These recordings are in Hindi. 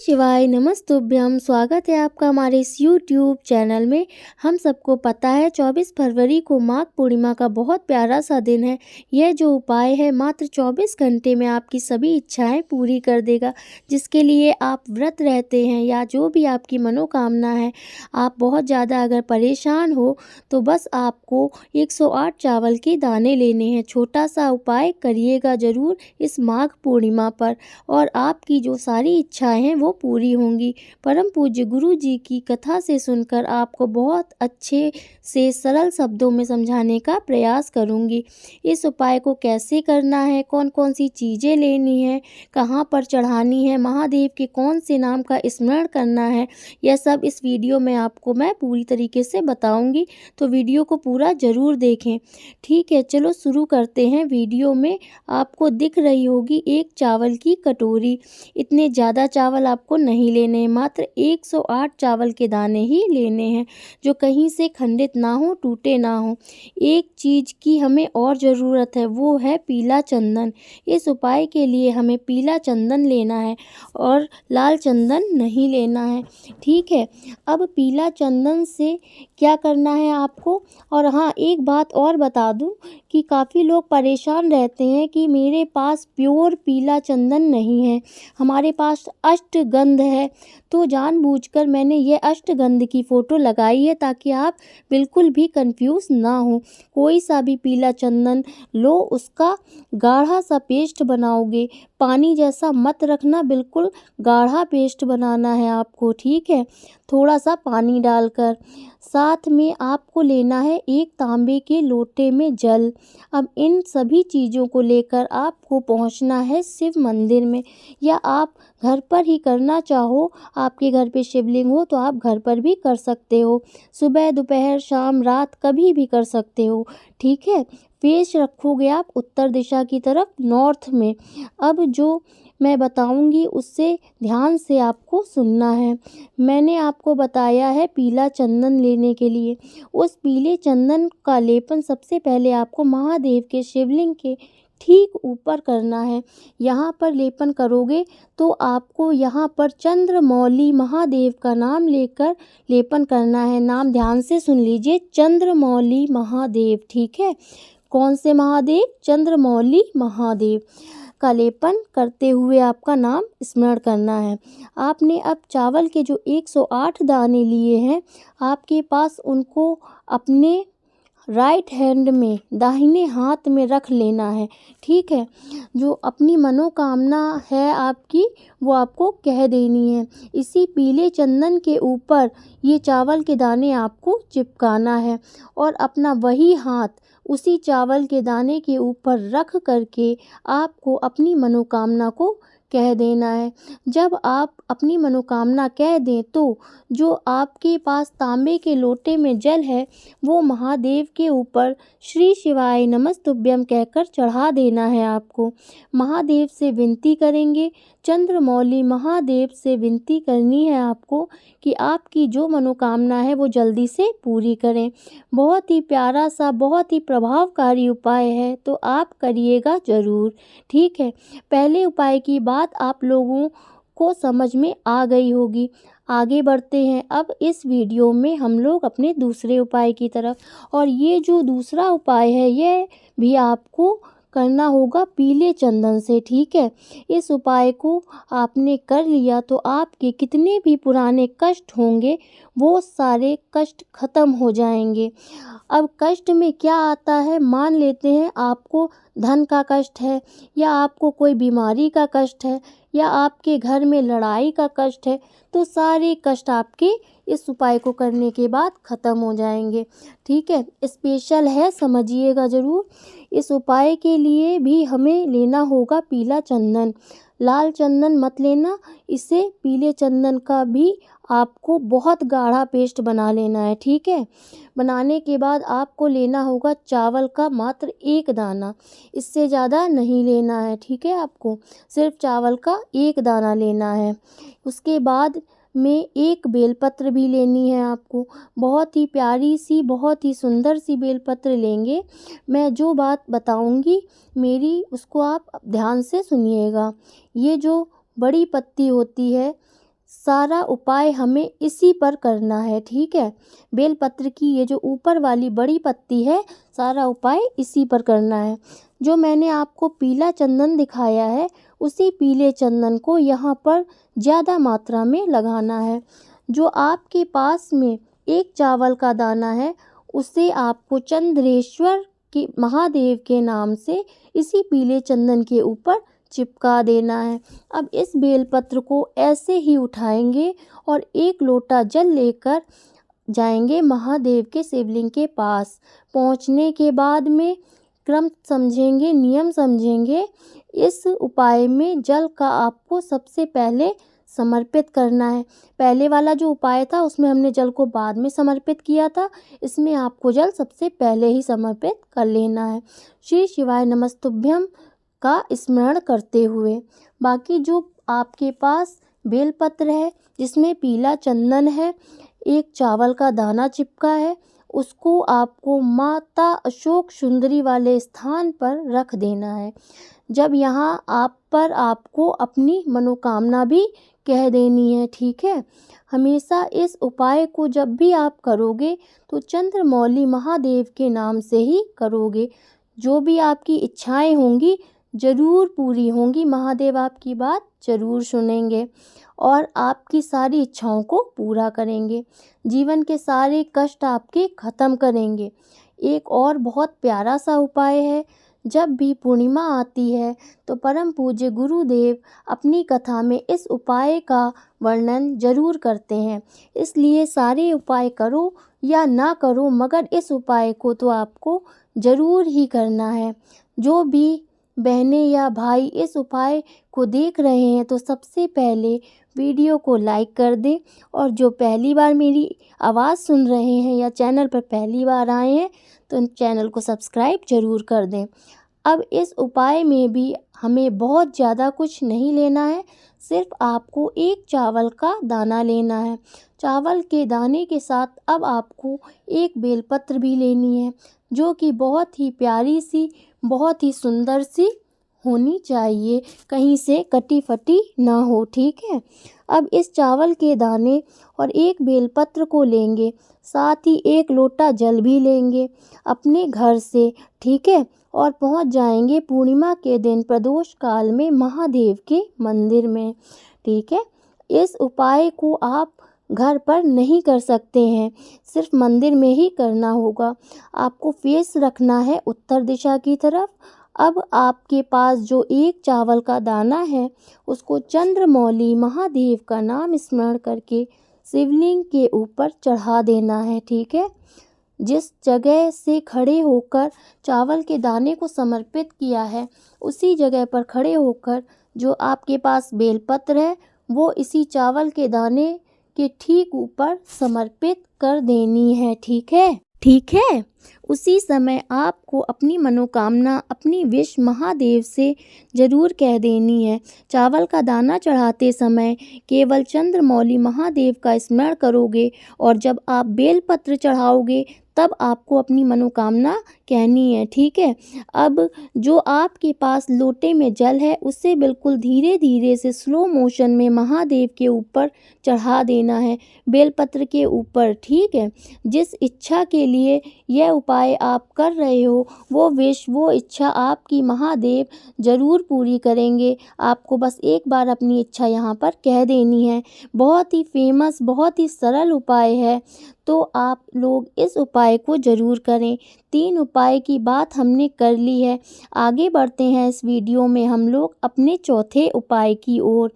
शिवाय नमस्तुभ्यं। स्वागत है आपका हमारे इस यूट्यूब चैनल में। हम सबको पता है 24 फरवरी को माघ पूर्णिमा का बहुत प्यारा सा दिन है। यह जो उपाय है मात्र 24 घंटे में आपकी सभी इच्छाएं पूरी कर देगा। जिसके लिए आप व्रत रहते हैं या जो भी आपकी मनोकामना है, आप बहुत ज़्यादा अगर परेशान हो तो बस आपको 108 चावल के दाने लेने हैं। छोटा सा उपाय करिएगा ज़रूर इस माघ पूर्णिमा पर और आपकी जो सारी इच्छाएं हैं वो पूरी होंगी। परम पूज्य गुरु जी की कथा से सुनकर आपको बहुत अच्छे से सरल शब्दों में समझाने का प्रयास करूंगी। इस उपाय को कैसे करना है, कौन कौन सी चीज़ें लेनी है, कहाँ पर चढ़ानी है, महादेव के कौन से नाम का स्मरण करना है, यह सब इस वीडियो में आपको मैं पूरी तरीके से बताऊंगी। तो वीडियो को पूरा ज़रूर देखें। ठीक है, चलो शुरू करते हैं। वीडियो में आपको दिख रही होगी एक चावल की कटोरी। इतने ज़्यादा चावल आपको नहीं लेने हैं, मात्र 108 चावल के दाने ही लेने हैं जो कहीं से खंडित ना हो, टूटे ना हो। एक चीज़ की हमें और ज़रूरत है, वो है पीला चंदन। इस उपाय के लिए हमें पीला चंदन लेना है और लाल चंदन नहीं लेना है। ठीक है, अब पीला चंदन से क्या करना है आपको। और हाँ, एक बात और बता दूं कि काफ़ी लोग परेशान रहते हैं कि मेरे पास प्योर पीला चंदन नहीं है, हमारे पास अष्टगंध है। तो जानबूझकर मैंने ये अष्टगंध की फ़ोटो लगाई है ताकि आप बिल्कुल भी कंफ्यूज ना हो। कोई सा भी पीला चंदन लो, उसका गाढ़ा सा पेस्ट बनाओगे। पानी जैसा मत रखना, बिल्कुल गाढ़ा पेस्ट बनाना है आपको। ठीक है, थोड़ा सा पानी डालकर। साथ में आपको लेना है एक तांबे के लोटे में जल। अब इन सभी चीज़ों को लेकर आपको पहुंचना है शिव मंदिर में, या आप घर पर ही करना चाहो, आपके घर पे शिवलिंग हो तो आप घर पर भी कर सकते हो। सुबह, दोपहर, शाम, रात कभी भी कर सकते हो। ठीक है, फेस रखोगे आप उत्तर दिशा की तरफ, नॉर्थ में। अब जो मैं बताऊंगी उससे ध्यान से आपको सुनना है। मैंने आपको बताया है पीला चंदन लेने के लिए। उस पीले चंदन का लेपन सबसे पहले आपको महादेव के शिवलिंग के ठीक ऊपर करना है। यहाँ पर लेपन करोगे तो आपको यहाँ पर चंद्रमौली महादेव का नाम लेकर लेपन करना है। नाम ध्यान से सुन लीजिए, चंद्रमौली महादेव। ठीक है, कौन से महादेव? चंद्रमौली महादेव का लेपन करते हुए आपका नाम स्मरण करना है। आपने अब चावल के जो 108 दाने लिए हैं, आपके पास उनको अपने राइट हैंड में, दाहिने हाथ में रख लेना है। ठीक है, जो अपनी मनोकामना है आपकी वो आपको कह देनी है। इसी पीले चंदन के ऊपर ये चावल के दाने आपको चिपकाना है और अपना वही हाथ उसी चावल के दाने के ऊपर रख करके आपको अपनी मनोकामना को कह देना है। जब आप अपनी मनोकामना कह दें तो जो आपके पास तांबे के लोटे में जल है वो महादेव के ऊपर श्री शिवाय नमस्तुभ्यं कहकर चढ़ा देना है आपको। महादेव से विनती करेंगे, चंद्रमौली महादेव से विनती करनी है आपको कि आपकी जो मनोकामना है वो जल्दी से पूरी करें। बहुत ही प्यारा सा, बहुत ही प्रभावकारी उपाय है, तो आप करिएगा ज़रूर। ठीक है, पहले उपाय की बात आप लोगों को समझ में आ गई होगी। आगे बढ़ते हैं अब इस वीडियो में हम लोग अपने दूसरे उपाय की तरफ। और ये जो दूसरा उपाय है यह भी आपको करना होगा पीले चंदन से। ठीक है, इस उपाय को आपने कर लिया तो आपके कितने भी पुराने कष्ट होंगे वो सारे कष्ट खत्म हो जाएंगे। अब कष्ट में क्या आता है, मान लेते हैं आपको धन का कष्ट है, या आपको कोई बीमारी का कष्ट है, या आपके घर में लड़ाई का कष्ट है, तो सारे कष्ट आपके इस उपाय को करने के बाद ख़त्म हो जाएंगे। ठीक है, स्पेशल है, समझिएगा ज़रूर। इस उपाय के लिए भी हमें लेना होगा पीला चंदन, लाल चंदन मत लेना। इसे पीले चंदन का भी आपको बहुत गाढ़ा पेस्ट बना लेना है। ठीक है, बनाने के बाद आपको लेना होगा चावल का मात्र एक दाना, इससे ज़्यादा नहीं लेना है। ठीक है, आपको सिर्फ चावल का एक दाना लेना है। उसके बाद में एक बेलपत्र भी लेनी है आपको। बहुत ही प्यारी सी, बहुत ही सुंदर सी बेलपत्र लेंगे। मैं जो बात बताऊंगी मेरी उसको आप ध्यान से सुनिएगा। ये जो बड़ी पत्ती होती है सारा उपाय हमें इसी पर करना है, ठीक है। बेलपत्र की ये जो ऊपर वाली बड़ी पत्ती है, सारा उपाय इसी पर करना है। जो मैंने आपको पीला चंदन दिखाया है, उसी पीले चंदन को यहाँ पर ज़्यादा मात्रा में लगाना है। जो आपके पास में एक चावल का दाना है, उसे आपको चंद्रेश्वर के महादेव के नाम से इसी पीले चंदन के ऊपर चिपका देना है। अब इस बेलपत्र को ऐसे ही उठाएंगे और एक लोटा जल लेकर जाएंगे महादेव के शिवलिंग के पास। पहुंचने के बाद में क्रम समझेंगे, नियम समझेंगे। इस उपाय में जल का आपको सबसे पहले समर्पित करना है। पहले वाला जो उपाय था उसमें हमने जल को बाद में समर्पित किया था, इसमें आपको जल सबसे पहले ही समर्पित कर लेना है। श्री शिवाय नमस्तुभ्यम का स्मरण करते हुए। बाकी जो आपके पास बेलपत्र है जिसमें पीला चंदन है, एक चावल का दाना चिपका है, उसको आपको माता अशोक सुंदरी वाले स्थान पर रख देना है। जब यहाँ आप पर आपको अपनी मनोकामना भी कह देनी है, ठीक है। हमेशा इस उपाय को जब भी आप करोगे तो चंद्रमौली महादेव के नाम से ही करोगे। जो भी आपकी इच्छाएं होंगी ज़रूर पूरी होंगी। महादेव आपकी बात ज़रूर सुनेंगे और आपकी सारी इच्छाओं को पूरा करेंगे। जीवन के सारे कष्ट आपके ख़त्म करेंगे। एक और बहुत प्यारा सा उपाय है। जब भी पूर्णिमा आती है तो परम पूज्य गुरुदेव अपनी कथा में इस उपाय का वर्णन ज़रूर करते हैं। इसलिए सारे उपाय करो या ना करो, मगर इस उपाय को तो आपको ज़रूर ही करना है। जो भी बहनें या भाई इस उपाय को देख रहे हैं तो सबसे पहले वीडियो को लाइक कर दें, और जो पहली बार मेरी आवाज़ सुन रहे हैं या चैनल पर पहली बार आए हैं तो चैनल को सब्सक्राइब ज़रूर कर दें। अब इस उपाय में भी हमें बहुत ज़्यादा कुछ नहीं लेना है, सिर्फ आपको एक चावल का दाना लेना है। चावल के दाने के साथ अब आपको एक बेलपत्र भी लेनी है, जो कि बहुत ही प्यारी सी, बहुत ही सुंदर सी होनी चाहिए, कहीं से कटी फटी ना हो, ठीक है। अब इस चावल के दाने और एक बेलपत्र को लेंगे, साथ ही एक लोटा जल भी लेंगे अपने घर से, ठीक है, और पहुंच जाएंगे पूर्णिमा के दिन प्रदोष काल में महादेव के मंदिर में, ठीक है। इस उपाय को आप घर पर नहीं कर सकते हैं, सिर्फ मंदिर में ही करना होगा। आपको फेस रखना है उत्तर दिशा की तरफ। अब आपके पास जो एक चावल का दाना है उसको चंद्रमौली महादेव का नाम स्मरण करके शिवलिंग के ऊपर चढ़ा देना है, ठीक है। जिस जगह से खड़े होकर चावल के दाने को समर्पित किया है उसी जगह पर खड़े होकर जो आपके पास बेलपत्र है वो इसी चावल के दाने के ठीक ऊपर समर्पित कर देनी है, ठीक है, ठीक है। उसी समय आपको अपनी मनोकामना, अपनी विश महादेव से ज़रूर कह देनी है। चावल का दाना चढ़ाते समय केवल चंद्रमौली महादेव का स्मरण करोगे, और जब आप बेलपत्र चढ़ाओगे तब आपको अपनी मनोकामना कहनी है, ठीक है। अब जो आपके पास लोटे में जल है उसे बिल्कुल धीरे धीरे से स्लो मोशन में महादेव के ऊपर चढ़ा देना है, बेलपत्र के ऊपर, ठीक है। जिस इच्छा के लिए यह उपाय आप कर रहे हो वो विश, वो इच्छा आपकी महादेव ज़रूर पूरी करेंगे। आपको बस एक बार अपनी इच्छा यहाँ पर कह देनी है। बहुत ही फेमस, बहुत ही सरल उपाय है, तो आप लोग इस उपाय को ज़रूर करें। 3 उपाय की बात हमने कर ली है। आगे बढ़ते हैं इस वीडियो में हम लोग अपने चौथे उपाय की ओर।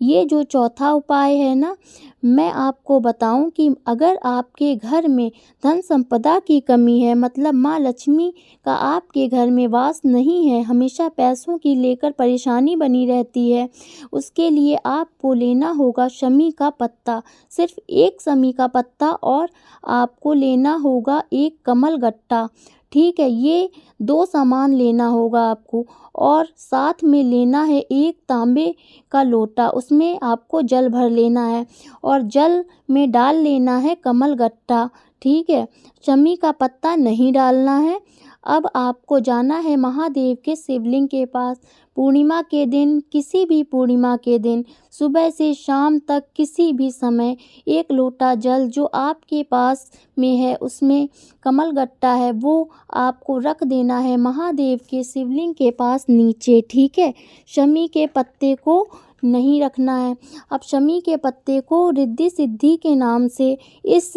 ये जो चौथा उपाय है ना, मैं आपको बताऊं कि अगर आपके घर में धन संपदा की कमी है, मतलब माँ लक्ष्मी का आपके घर में वास नहीं है, हमेशा पैसों की लेकर परेशानी बनी रहती है, उसके लिए आपको लेना होगा शमी का पत्ता, सिर्फ एक शमी का पत्ता, और आपको लेना होगा एक कमल गट्टा, ठीक है। ये 2 सामान लेना होगा आपको, और साथ में लेना है एक तांबे का लोटा, उसमें आपको जल भर लेना है और जल में डाल लेना है कमल गट्टा, ठीक है। शमी का पत्ता नहीं डालना है। अब आपको जाना है महादेव के शिवलिंग के पास, पूर्णिमा के दिन, किसी भी पूर्णिमा के दिन सुबह से शाम तक किसी भी समय 1 लोटा जल जो आपके पास में है, उसमें कमलगट्टा है, वो आपको रख देना है महादेव के शिवलिंग के पास नीचे, ठीक है। शमी के पत्ते को नहीं रखना है। अब शमी के पत्ते को रिद्धि सिद्धि के नाम से इस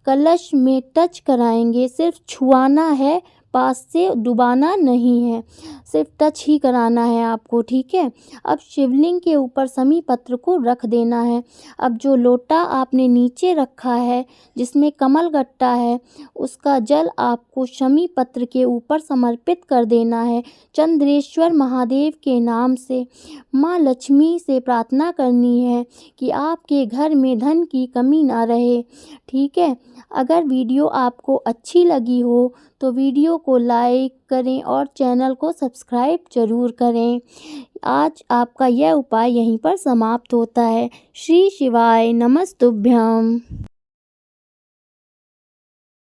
कलश में टच कराएंगे। सिर्फ छुआना है, पास से डुबाना नहीं है, सिर्फ टच ही कराना है आपको, ठीक है। अब शिवलिंग के ऊपर शमी पत्र को रख देना है। अब जो लोटा आपने नीचे रखा है जिसमें कमलगट्टा है, उसका जल आपको शमी पत्र के ऊपर समर्पित कर देना है। चंद्रेश्वर महादेव के नाम से माँ लक्ष्मी से प्रार्थना करनी है कि आपके घर में धन की कमी ना रहे, ठीक है। अगर वीडियो आपको अच्छी लगी हो तो वीडियो को लाइक करें और चैनल को सब्सक्राइब ज़रूर करें। आज आपका यह उपाय यहीं पर समाप्त होता है। श्री शिवाय नमस्तुभ्यं।